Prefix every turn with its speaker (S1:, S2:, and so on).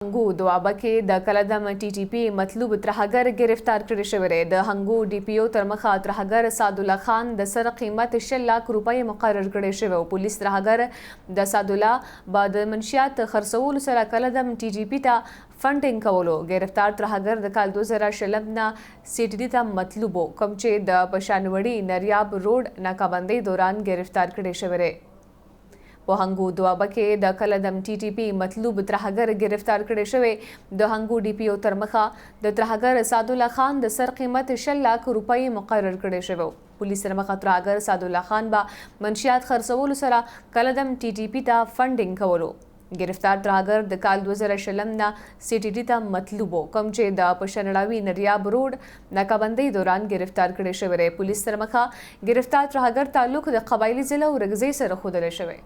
S1: هنګو دوابه کې د کلدم ټي ټي پی مطلوب ترهګر گرفتار کړی شوی دی. د هنګو ډي پی او تر مخه ترهګر سعدالله خان د سر قیمت 6 لک روپۍ مقرر کړی شوی او پولیس ترهګر د سعدالله بعد منشیات خرڅولو سره کلدم ټي ټي پی ته فنډینګ کولو. گرفتار ترهګر د کال 2020 نه سی ټي ډي ته مطلوب کوم چې د پشانوړي نریاب روډ ناکابندۍ دوران گرفتار کړی شوی دی. په هنګو دوابه کې د کلدم ټي ټي پی مطلوب ترهګر گرفتار کړی شوی. د هنګو ډي پی او تر مخه د ترهګر سعدالله خان د سر قیمت 6 لک روپۍ مقرر کړی شوی. پولیس تر مخه ترهګر سعدالله خان به منشیات خرڅولو سره کلدم ټي ټي پی ته فنډینګ کولو. گرفتار ترهګر د کال 2020 نه سی ټي ډي ته مطلوب کوم چې د پشنړاوي نریاب روډ ناکابندۍ دوران گرفتار کړی شوی. پولیس تر مخه گرفتار ترهګر تعلق د قبایلی ضلع ورګزۍ سره ښودلی شوی.